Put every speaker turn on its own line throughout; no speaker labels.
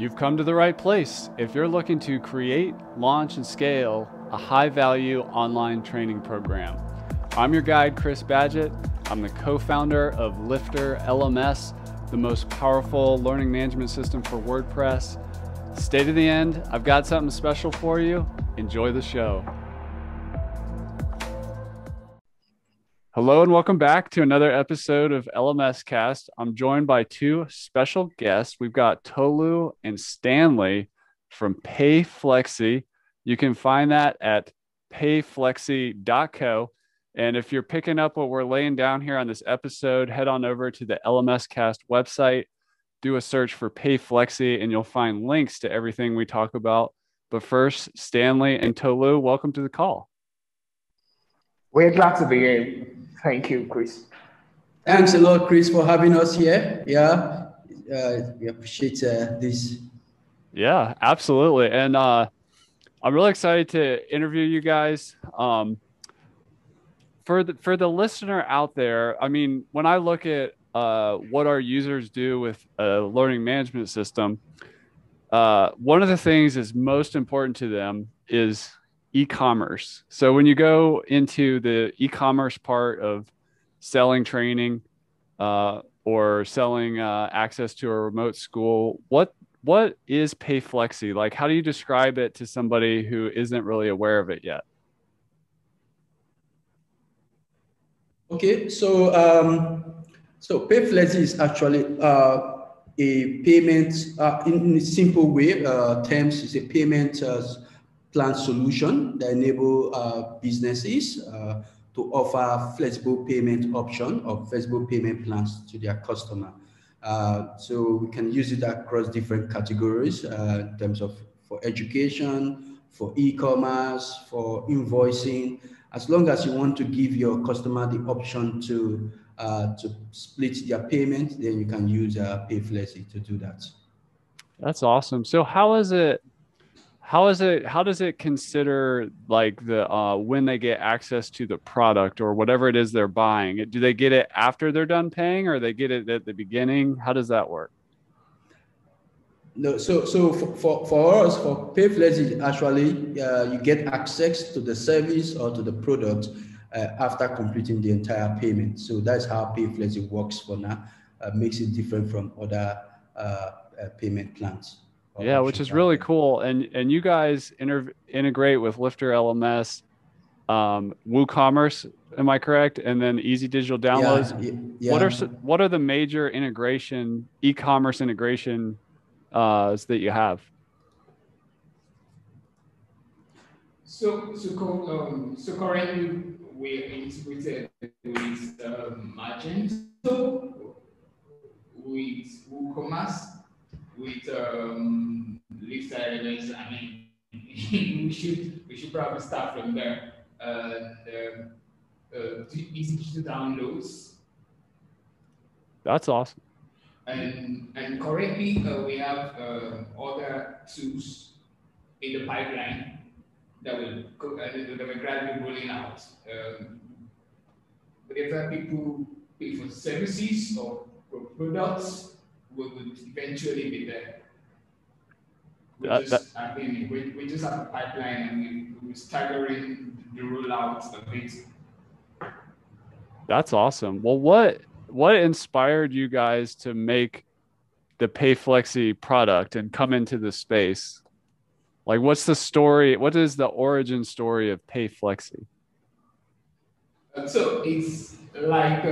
You've come to the right place if you're looking to create, launch, and scale a high-value online training program. I'm your guide, Chris Badgett. I'm the co-founder of LifterLMS, the most powerful learning management system for WordPress. Stay to the end. I've got something special for you. Enjoy the show. Hello and welcome back to another episode of LMScast. I'm joined by two special guests. We've got Tolu and Stanley from PayFlexi. You can find that at payflexi.co. And if you're picking up what we're laying down here on this episode, head on over to the LMScast website, do a search for PayFlexi, and you'll find links to everything we talk about. But first, Stanley and Tolu, welcome to the call.
We're glad to be here. Thank you, Chris.
Thanks a lot, Chris, for having us here. We appreciate this.
Yeah, absolutely. And I'm really excited to interview you guys. For the listener out there, I mean, when I look at what our users do with a learning management system, one of the things that's most important to them is e-commerce. So when you go into the e-commerce part of selling training or selling access to a remote school, what is PayFlexi? Like, how do you describe it to somebody who isn't really aware of it yet?
Okay, so PayFlexi is actually a payment in a simple way. Terms is a payment plan solution that enable businesses to offer flexible payment option or flexible payment plans to their customer. So we can use it across different categories in terms of for education, for e-commerce, for invoicing. As long as you want to give your customer the option to split their payment, then you can use PayFlexi to do that.
That's awesome. So how does it consider like the when they get access to the product or whatever it is they're buying? Do they get it after they're done paying, or they get it at the beginning? How does that work?
No, so for us, for PayFlexi, actually you get access to the service or to the product after completing the entire payment. So that's how PayFlexi works for now. Makes it different from other payment plans.
Yeah, which is really cool. And you guys integrate with LifterLMS, WooCommerce, am I correct? And then Easy Digital Downloads.
Yeah.
What are the major e-commerce integration that you have?
So currently we're integrated with Magento, with WooCommerce, with LifterLMS. I mean, we should probably start from there. Easy Digital Downloads.
That's awesome.
And currently we have other tools in the pipeline that will gradually rolling out. Whenever people pay for services or for products, we will eventually be there. We just have a pipeline, and we're staggering the rollout of it.
That's awesome. Well, what inspired you guys to make the PayFlexi product and come into the space? Like, what's the story? What is the origin story of PayFlexi?
So it's like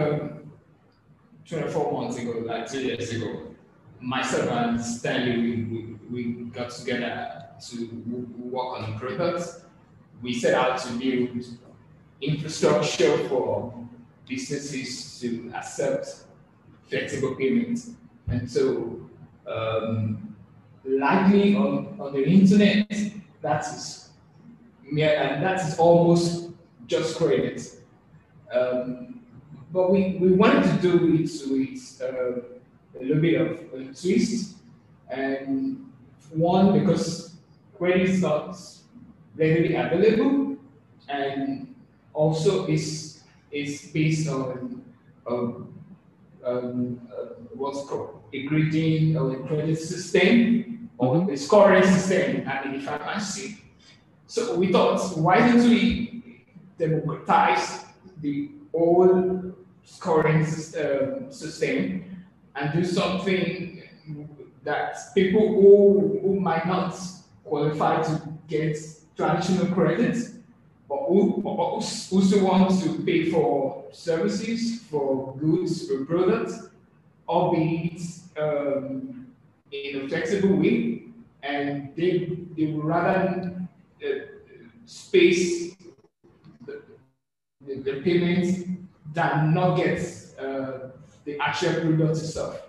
24 months ago, like 2 years ago, myself and Stanley, we got together to work on the product. We set out to build infrastructure for businesses to accept flexible payments. And so, likely on the internet, that is almost just credit. But we wanted to do it with a little bit of a twist. And one, because credit is not readily available, and also is based on what's called a grading or a credit system or a scoring system and a pharmacy. So we thought, why don't we democratize the whole scoring system and do something that people who might not qualify to get traditional credits, but who also want to pay for services, for goods, for products, albeit in a flexible way, and they would rather space the payments than not get the actual product itself.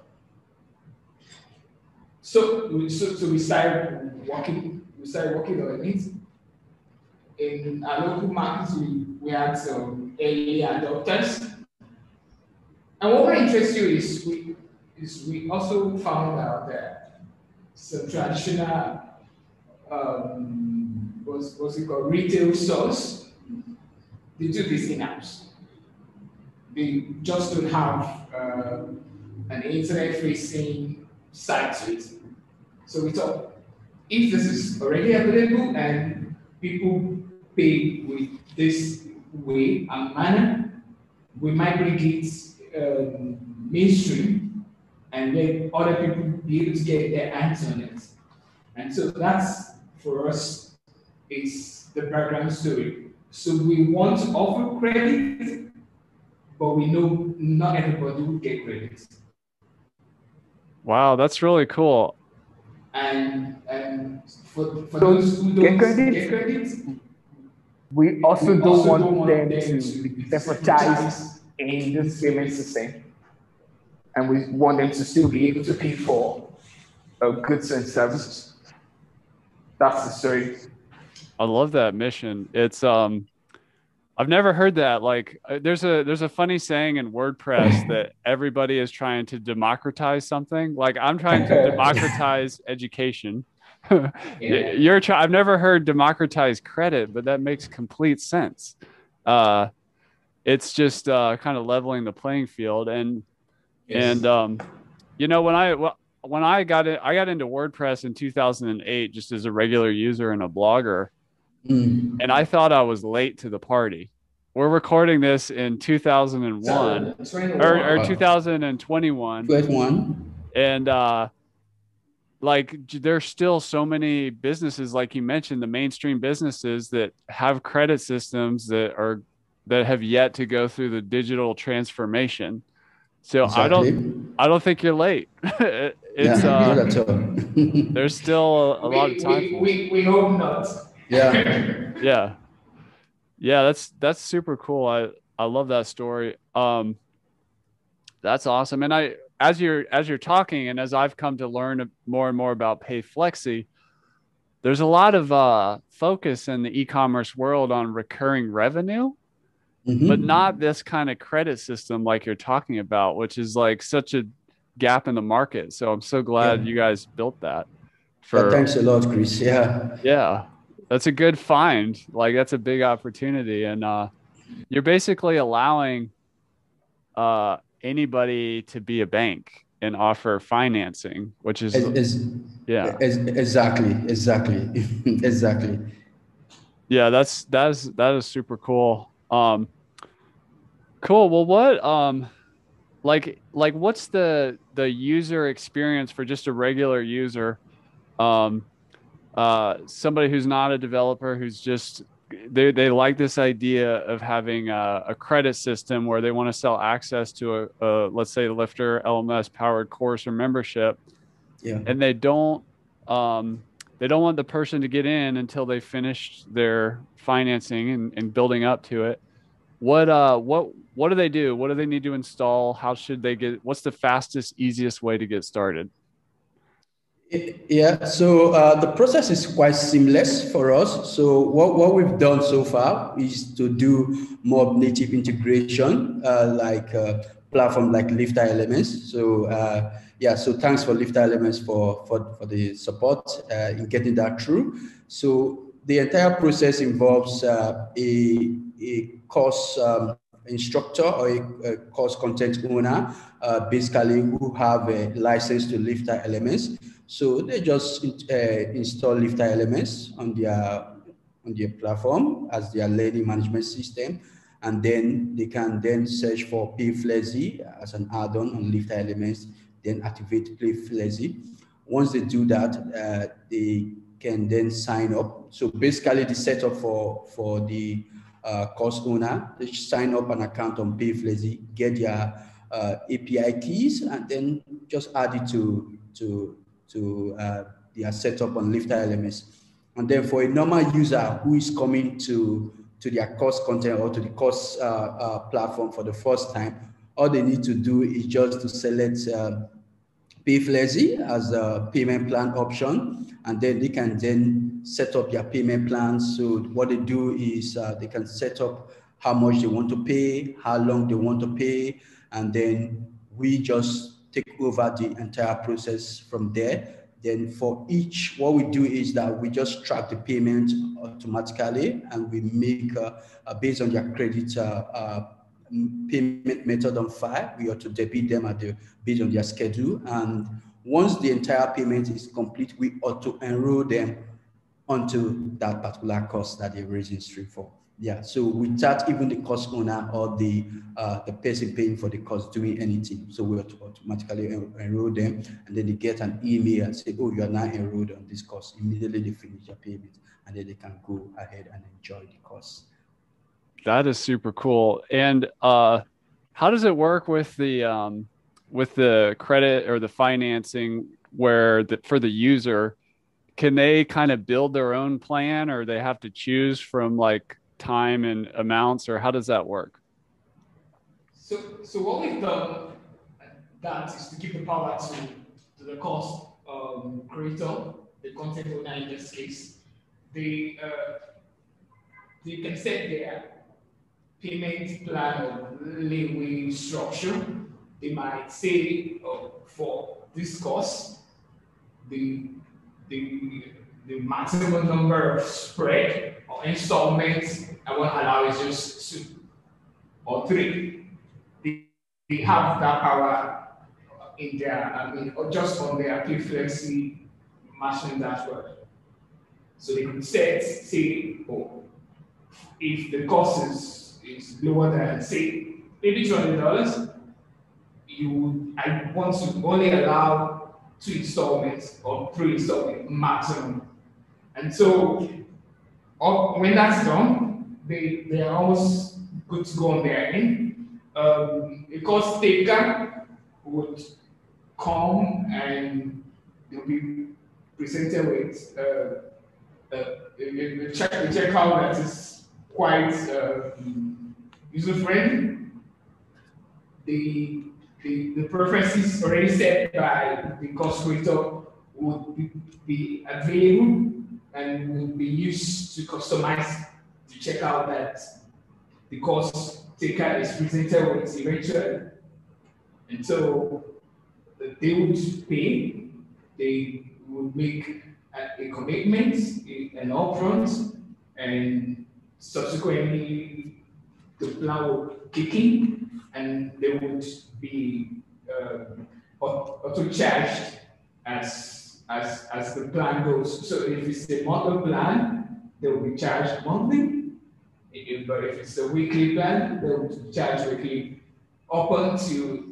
So we started working on it. In our local markets, we had some early adopters. And what might interest you is we also found out that some traditional what's it called, retail stores, they do this in-house. They just don't have an internet-facing site to it. So we thought, if this is already available and people pay with this way and manner, we might bring it mainstream and let other people be able to get their hands on it. And so that's, for us, is the background story. So we want to offer credit, but we know not everybody will get credit.
Wow, that's really cool.
And for those who don't get credit,
we also don't want them to be democratized in this payment system. And we want them to still be able to pay for goods and services. That's the story.
I love that mission. It's I've never heard that. Like there's a funny saying in WordPress that everybody is trying to democratize something. Like I'm trying to democratize education. Yeah. I've never heard democratize credit, but that makes complete sense. It's just kind of leveling the playing field. And yes. And you know, when I got into WordPress in 2008, just as a regular user and a blogger, and I thought I was late to the party. We're recording this in 2001 or 2021. And like there's still so many businesses, like you mentioned, the mainstream businesses that have credit systems that have yet to go through the digital transformation. So exactly. I don't think you're late. It's there's still a lot of time.
We hope not.
Yeah.
Yeah, that's super cool. I love that story. That's awesome. And as you're talking, and as I've come to learn more and more about PayFlexi, there's a lot of focus in the e-commerce world on recurring revenue, but not this kind of credit system like you're talking about, which is like such a gap in the market. So I'm so glad you guys built that.
Thanks a lot, Chris.
Yeah. That's a good find. Like that's a big opportunity. And you're basically allowing anybody to be a bank and offer financing, which is
exactly.
Yeah, that is super cool. Cool. Well, what like what's the user experience for just a regular user? Somebody who's not a developer, who's just they like this idea of having a credit system where they want to sell access to a let's say LifterLMS powered course or membership, and they don't want the person to get in until they finish their financing and building up to it. What do they do? What do they need to install? How should they what's the fastest, easiest way to get started?
Yeah, so the process is quite seamless for us. So what we've done so far is to do more native integration, like platform like LifterLMS. So so thanks for LifterLMS for the support in getting that through. So the entire process involves a course instructor or a course content owner, basically who have a license to LifterLMS. So they just install LifterLMS on their platform as their learning management system, and then they can then search for PayFlexi as an add-on on LifterLMS, then activate PayFlexi. Once they do that, they can then sign up. So basically the setup for the course owner, they sign up an account on PayFlexi, get their API keys, and then just add it to their setup on LifterLMS. And then for a normal user who is coming to their course content or to the course platform for the first time, all they need to do is just to select PayFlexi as a payment plan option, and then they can then set up their payment plans. So what they do is they can set up how much they want to pay, how long they want to pay, and then we just take over the entire process from there. Then for each, what we do is that we just track the payment automatically, and we make, based on their credit payment method on file, we ought to debit them based on their schedule. And once the entire payment is complete, we ought to enroll them onto that particular course that they're registering for. Yeah, so without even the course owner or the person paying for the course doing anything. So we automatically enroll them, and then they get an email and say, oh, you are now enrolled on this course. Immediately they finish their payment, and then they can go ahead and enjoy the course.
That is super cool. And how does it work with the credit or the financing, where for the user, can they kind of build their own plan, or they have to choose from like time and amounts, or how does that work?
So what we've done that is to give the power to the course creator, the content owner in this case. They can set their payment plan or leeway structure. They might say for this course, the maximum number of spread or installments I want to allow is just 2 or 3. They have that power in their, or just on their PayFlexi machine dashboard. So they could say, oh, if the cost is lower than, say, maybe $200, I want to only allow 2 installments or 3 installments maximum. And so when that's done, they are almost good to go on their end. A course taker would come and they'll be presented with a checkout that is quite user-friendly. The preferences already set by the course creator would be available and will be used to customize the checkout that the course taker is presented with eventually. And so they would pay, they would make a commitment, an upfront, and subsequently the plan will kick in, and they would be auto-charged as the plan goes. So if it's a monthly plan, they will be charged monthly. But if it's a weekly plan, they will be charged weekly up until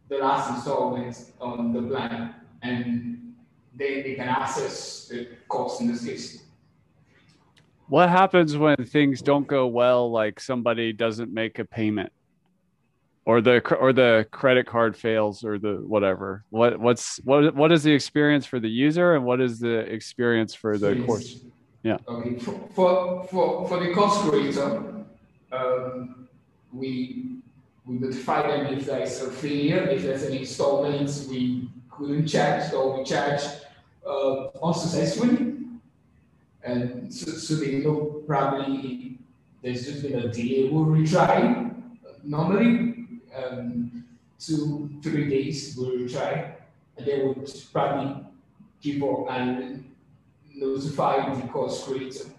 the last installment on the plan, and then they can access the course in this case.
What happens when things don't go well, like somebody doesn't make a payment, or the credit card fails, or the whatever? What is the experience for the user, and what is the experience for the course? Yeah.
Okay. For the course creator, we notify them if there is a failure, if there's any installments we couldn't charge or we charged unsuccessfully. And so they know probably there's just been a delay. We'll retry. Normally, 2-3 days we'll retry, and they would probably give up and notify the course creator.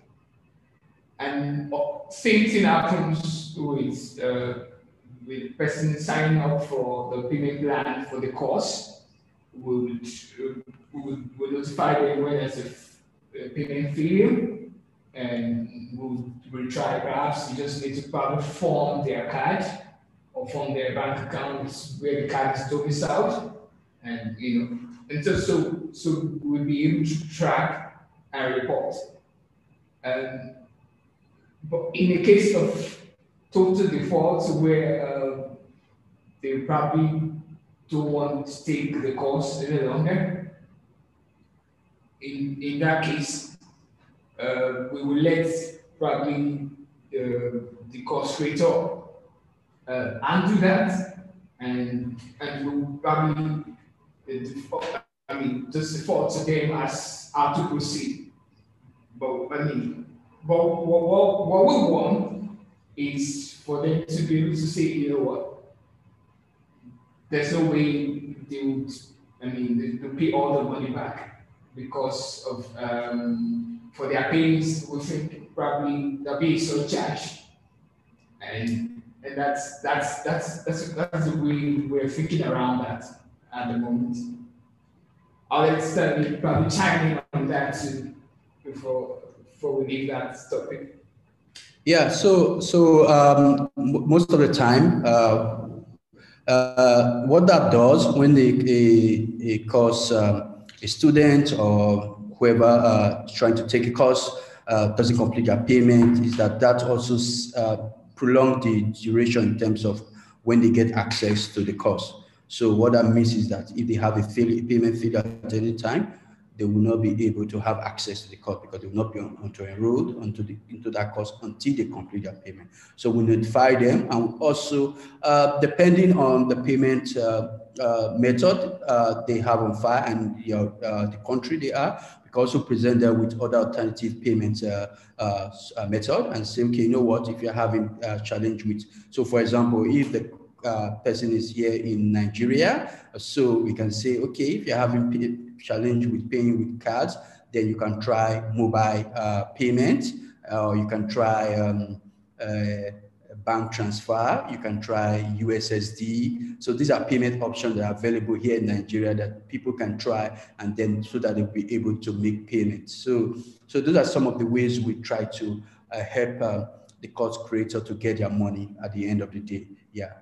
And same thing happens with the person signing up for the payment plan for the course. we'll notify them when there's a payment failure, and we'll retry. Perhaps you just need to probably form their card or form their bank account where the card is domiciled, and and so we'll be able to track and report. But in the case of total defaults where they probably don't want to take the course any longer, in that case, we will let probably the course creator undo that, and we'll probably just default to them as how to proceed. But what we want is for them to be able to say, you know what, there's no way they would, they'll pay all the money back because of for their payments. We think probably there'll be a surcharge, and that's the way we're thinking around that at the moment. I'll let Stanley probably chime in on that too before we leave that topic.
Yeah. So most of the time, what that does when a course a student or whoever trying to take a course doesn't complete their payment, is that also prolong the duration in terms of when they get access to the course. So what that means is that if they have a payment failure at any time, they will not be able to have access to the course because they will not be enrolled into that course until they complete their payment. So we notify them, and also depending on the payment method they have on file and the country they are, we can also present them with other alternative payment method and say, okay, you know what, if you're having a challenge with, so for example, if the person is here in Nigeria, so we can say, okay, if you're having challenge with paying with cards, then you can try mobile payment, or you can try bank transfer, you can try USSD. So these are payment options that are available here in Nigeria that people can try, and then so that they'll be able to make payments. So those are some of the ways we try to help the course creator to get their money at the end of the day. Yeah.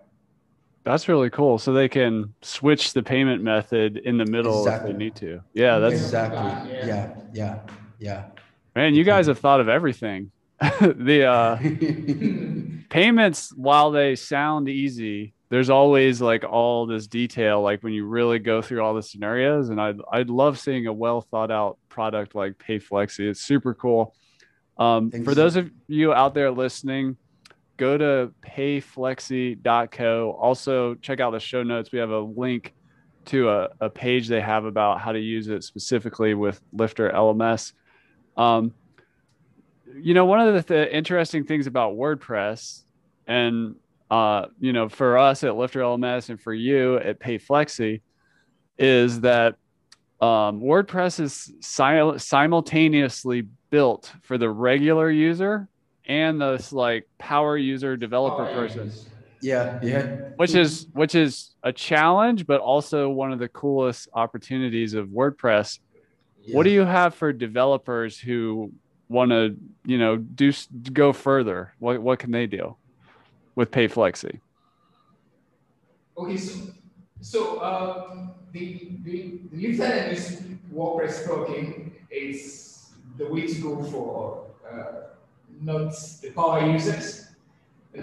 That's really cool. So they can switch the payment method in the middle if they need to. Yeah, that's
exactly. Yeah.
Man, you guys have thought of everything. The payments, while they sound easy, there's always like all this detail, like when you really go through all the scenarios. And I'd love seeing a well thought out product like PayFlexi. It's super cool. For those of you out there listening, go to payflexi.co. Also, check out the show notes. We have a link to a page they have about how to use it specifically with LifterLMS. One of the interesting things about WordPress, and for us at LifterLMS and for you at PayFlexi, is that WordPress is simultaneously built for the regular user and this like power user developer person.
Yeah.
Which is a challenge, but also one of the coolest opportunities of WordPress. Yeah. What do you have for developers who want to, go further? What can they do with PayFlexi?
Okay, so the LifterLMS WordPress plugin is the way to go for not the power users,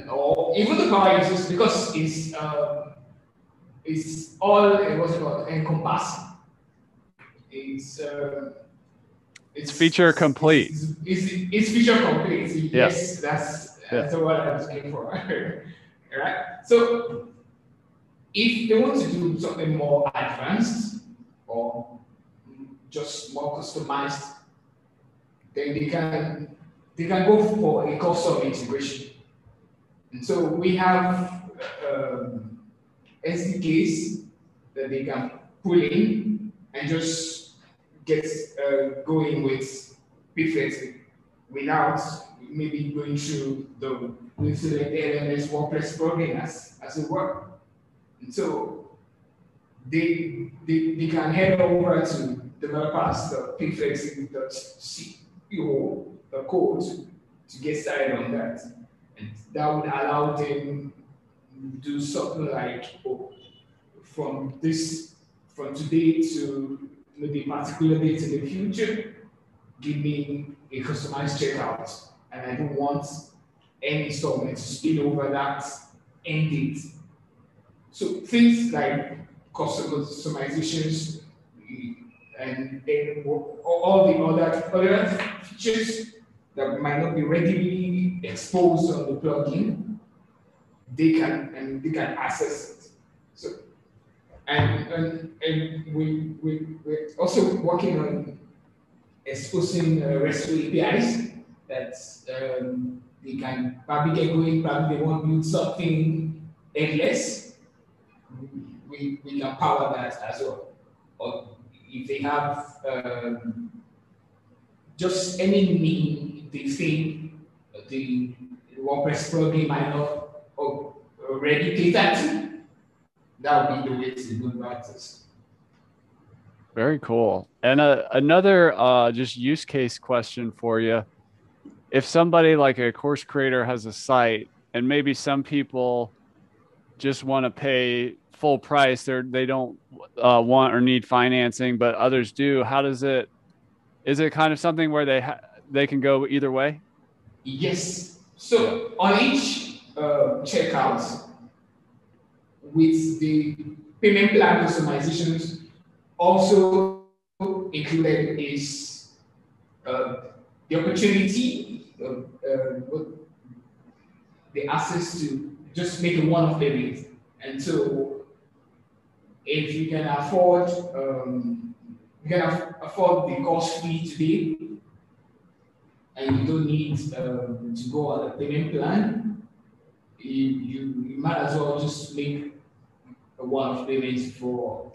or even the power users, because it's all encompassing. It's
feature complete.
It's feature complete. Yes, that's what I was looking for. Right. So if they want to do something more advanced or just more customized, then they can go for a custom integration. And so we have SDKs that they can pull in and just get going with PayFlexi without maybe going through the LMS WordPress plugin as it were. And so they can head over to developers.payflexi.co, the code, to get started on that. And that would allow them to do something like, oh, from today to maybe a particular date in the future, give me a customized checkout. And I don't want any installment to spill over that end date. So things like customizations and all the other features that might not be readily exposed on the plugin, they can access it. So and we're also working on exposing RESTful APIs that they can probably get going. Probably they want to build something endless. We can power that as well. Or if they have just any need they think the WordPress plugin might not already cater to, that would be the way to go about this.
Very cool. And another just use case question for you. If somebody like a course creator has a site and maybe some people just want to pay full price, they don't want or need financing, but others do, is it kind of something where they can go either way?
Yes. So on each checkout, with the payment plan customizations, also included is the opportunity, the access to just make a one-off payment. And so, if you can afford, the cost fee today, and you don't need to go on a payment plan, you might as well just make a one-off payment to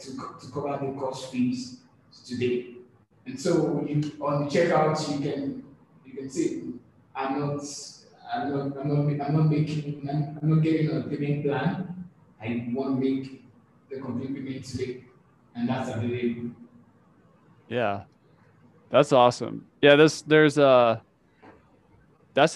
cover the cost fees today. And so on the checkout, you can say, I'm not getting a payment plan. I want to make the complete payment today, and that's available.
Yeah, that's awesome. Yeah, that's the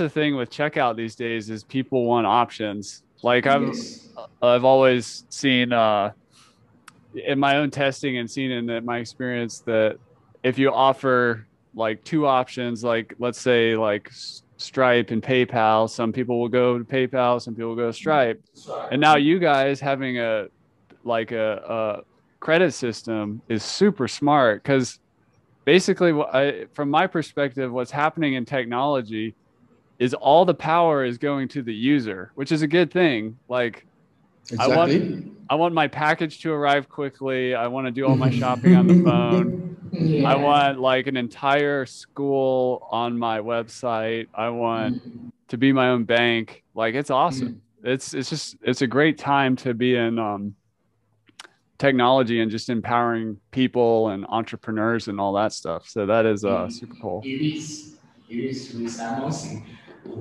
thing with checkout these days is people want options. Like I've always seen in my own testing and seen in my experience that if you offer like two options, like let's say like Stripe and PayPal, some people will go to PayPal, some people will go to Stripe. And now you guys having a credit system is super smart, because basically from my perspective, what's happening in technology is all the power is going to the user, which is a good thing. Like,
exactly.
I want my package to arrive quickly. I want to do all my shopping on the phone. Yeah. I want like an entire school on my website. I want to be my own bank. Like, it's awesome. It's a great time to be in technology and just empowering people and entrepreneurs and all that stuff. So that is super cool.
It is amazing.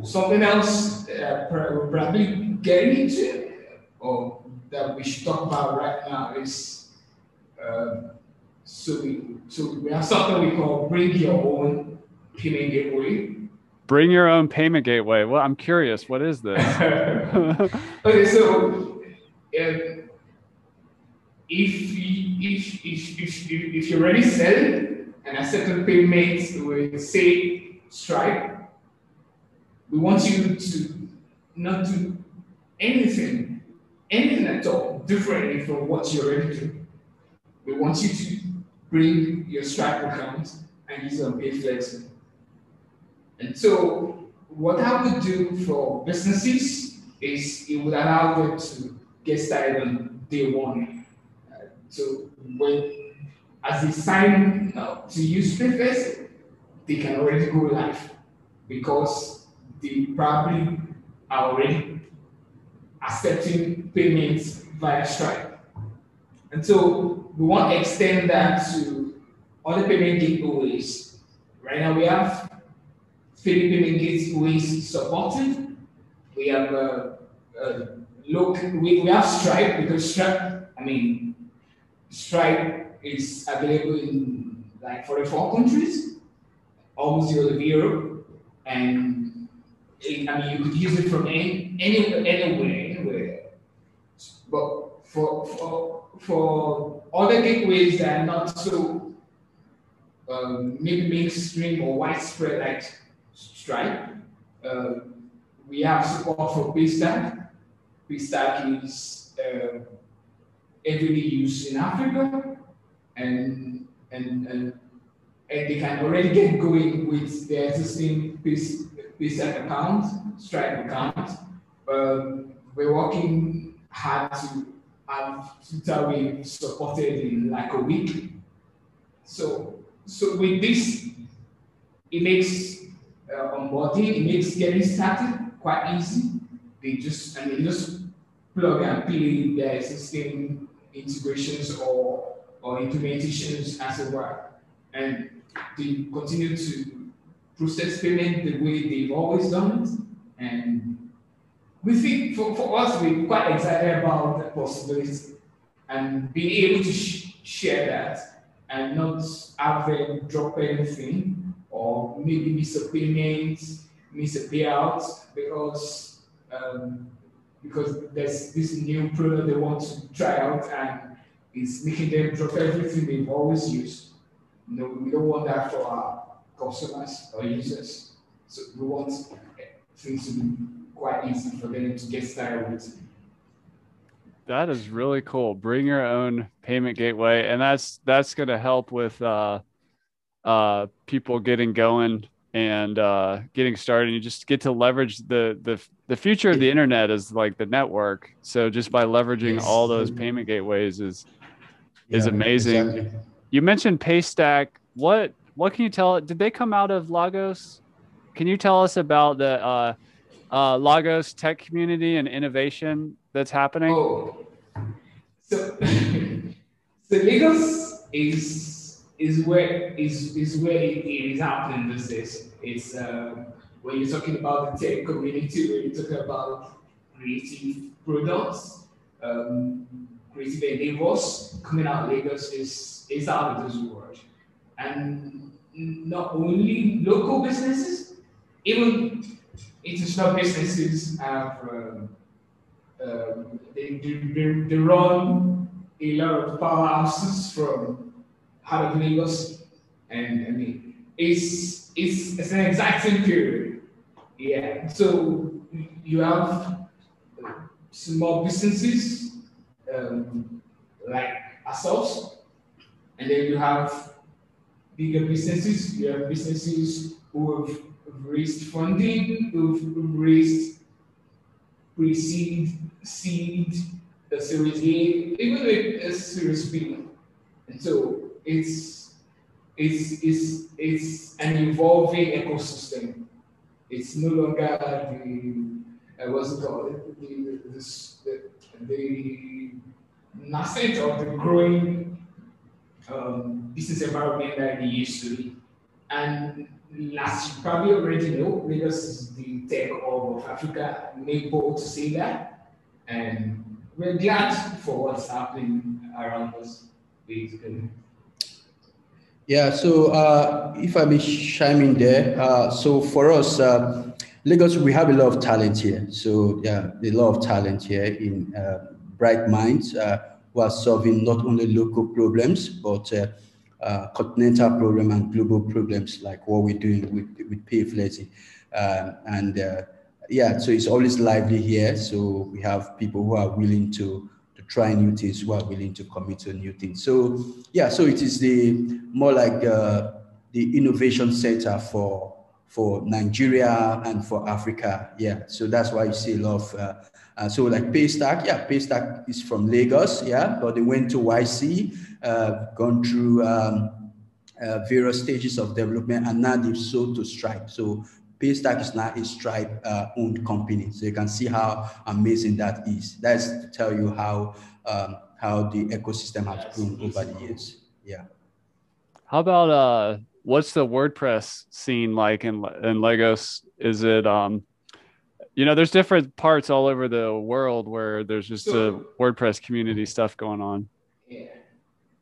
Something else we're probably getting into, or that we should talk about right now, is so we have something we call bring your own payment gateway.
Bring your own payment gateway. Well, I'm curious, what is this?
Okay, so if you're already selling and accepting payments with, say, Stripe, we want you to not do anything at all differently from what you already do. We want you to bring your Stripe account and use it on PayFlexi. And so what that would do for businesses is it would allow them to get started on day one. So as they sign up to use PayFlexi, they can already go live, because they probably are already accepting payments via Stripe. And so we want to extend that to other payment gateways. Right now we have 3 payment gateways supported. We have we have Stripe, because Stripe, Stripe is available in like 44 countries, almost all of Europe, and I mean you could use it from anywhere. But for other gateways that are not so maybe mainstream or widespread like Stripe, we have support for Paystack. Paystack is heavily used in Africa, and they can already get going with their existing Paystack account, Stripe account. We're working hard to have Twitter supported in like a week. So with this, it makes onboarding, it makes getting started quite easy. They just plug and play their existing integrations or implementations as it were, and they continue to process payment the way they've always done it. And we think for us, we're quite excited about the possibility and being able to share that and not have them drop anything or maybe miss a payment, miss a payout because there's this new product they want to try out and it's making them drop everything they've always used. No, we don't want that for our customers or users. So we want things to be quite easy for them to get started with.
That is really cool. Bring your own payment gateway, and that's going to help with people getting going and getting started. You just get to leverage the future of the internet is like the network. So just by leveraging all those payment gateways is amazing. Exactly. You mentioned Paystack. What can you tell? Did they come out of Lagos? Can you tell us about the Lagos tech community and innovation that's happening?
Oh, so Lagos is where it is happening these days. It's when you're talking about the tech community, when you're talking about creative products, creative endeavors coming out of Lagos is out of this world. And not only local businesses, even international businesses have they run a lot of powerhouses from out of Lagos, and I mean it's an exciting period. Yeah, so you have small businesses like ourselves, and then you have bigger businesses. You have businesses who have raised funding, who've raised pre-seed, seed, the Series A, even a Series B. And so it's an evolving ecosystem. It's no longer the what's it called, the nascent or the growing business environment that it used to be. And last, you probably already know, Lagos is the tech hub of Africa. Make bold to say that, and we're glad for what's happening around us, basically.
Yeah, so if I may chime in there, so for us, Lagos, we have a lot of talent here. So yeah, a lot of talent here in bright minds who are solving not only local problems, but continental problem and global problems like what we're doing with PayFlexi. Yeah, so it's always lively here. So we have people who are willing to try new things, who are willing to commit to new things. So yeah, so it is more like the innovation center for Nigeria and for Africa. Yeah, so that's why you see a lot of, so like Paystack, yeah, Paystack is from Lagos, yeah, but they went to YC, gone through various stages of development, and now they've sold to Stripe. So Paystack is now a Stripe owned company. So you can see how amazing that is. That's to tell you how the ecosystem has grown over the years. Yeah.
How about what's the WordPress scene like in Lagos? Is it there's different parts all over the world where there's just a WordPress community stuff going on.
Yeah.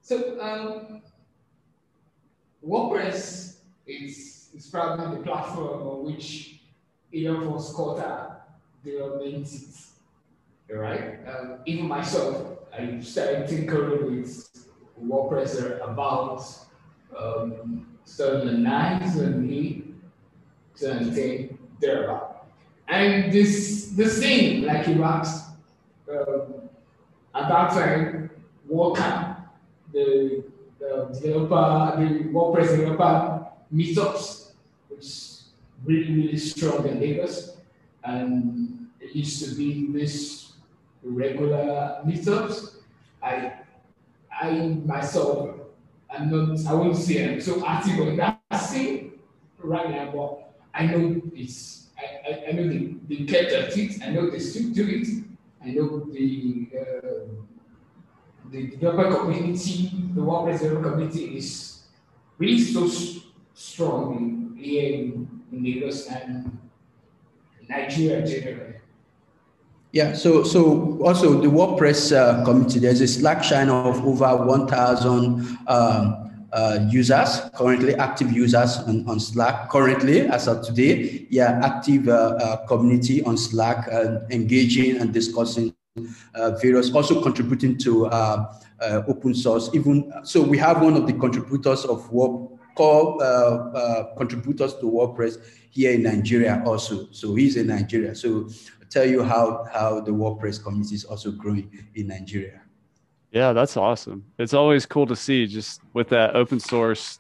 So WordPress is probably the platform on which a lot of us caught up development it, right? Even myself, I started tinkering with WordPress about 2009, 2008, 2010, thereabout. And this thing, like you asked, at that time, WordCamp, the WordPress developer meetups, which is really, really strong in Lagos. And it used to be this regular meetups. I myself, I won't say I'm so active on that scene right now, but I know I know they kept at it, I know they still do it, I know the developer community, the WordPress developer community is really so strong here in Lagos and Nigeria generally.
Yeah, so also the WordPress community, there's a Slack channel of over 1,000 users, currently active users on Slack, currently as of today. Yeah, active community on Slack, engaging and discussing various, also contributing to open source. Even so, we have one of the contributors of contributors to WordPress here in Nigeria also. So he's in Nigeria. So tell you how the WordPress community is also growing in Nigeria.
Yeah, that's awesome. It's always cool to see just with that open source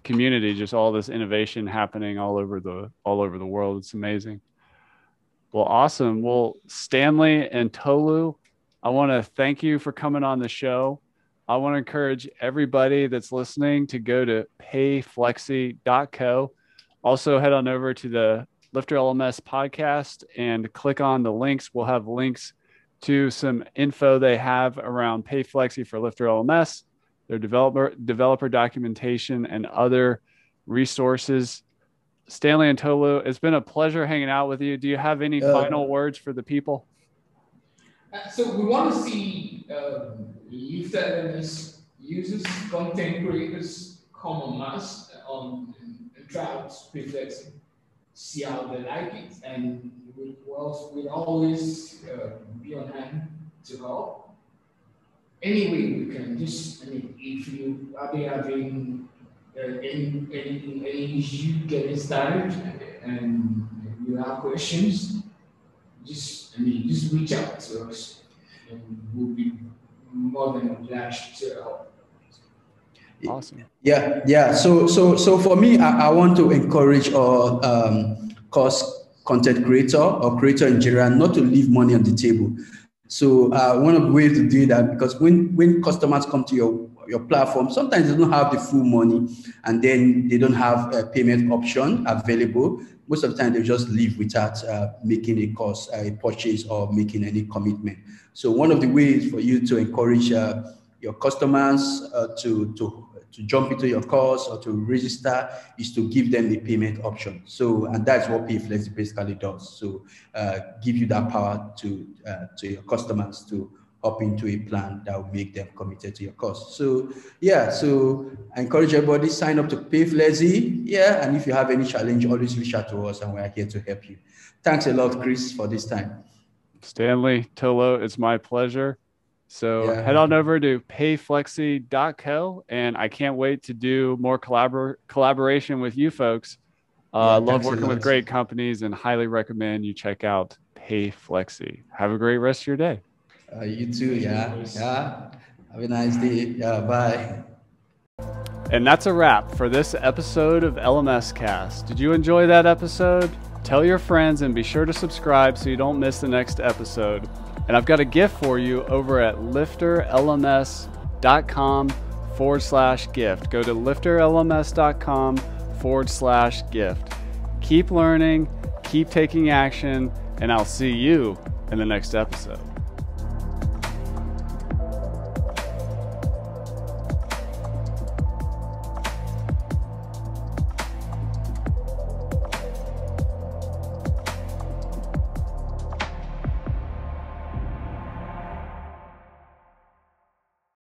community, just all this innovation happening all over the world. It's amazing. Well, awesome. Well, Stanley and Tolu, I want to thank you for coming on the show. I want to encourage everybody that's listening to go to payflexi.co. Also head on over to the LifterLMS podcast and click on the links. We'll have links to some info they have around PayFlexi for LifterLMS, their developer documentation, and other resources. Stanley and Tolu, it's been a pleasure hanging out with you. Do you have any final words for the people?
So we want to see LifterLMS users, content creators, come en masse and try out PayFlexi, see how they like it, and we'll always be on hand to help. Any way we can, just, if you are having any issue getting started and you have questions, just reach out to us and we'll be more than obliged to help.
Awesome.
Yeah. So for me, I want to encourage all course content creator or creator in general not to leave money on the table. So one of the ways to do that, because when customers come to your platform, sometimes they don't have the full money and then they don't have a payment option available. Most of the time they just leave without making a purchase or making any commitment. So one of the ways for you to encourage your customers to jump into your course or to register is to give them the payment option. So, and that's what PayFlexi basically does. So give you that power to your customers to hop into a plan that will make them committed to your course. So yeah, so I encourage everybody, sign up to PayFlexi. Yeah, and if you have any challenge, always reach out to us and we're here to help you. Thanks a lot, Chris, for this time.
Stanley, Tolu, it's my pleasure. So head on over to payflexi.co, and I can't wait to do more collaboration with you folks. Love working with great companies and highly recommend you check out PayFlexi. Have a great rest of your day.
You too. Yeah. Have a nice day. Yeah. Bye.
And that's a wrap for this episode of LMScast. Did you enjoy that episode? Tell your friends and be sure to subscribe so you don't miss the next episode. And I've got a gift for you over at lifterlms.com/gift. Go to lifterlms.com/gift. Keep learning, keep taking action, and I'll see you in the next episode.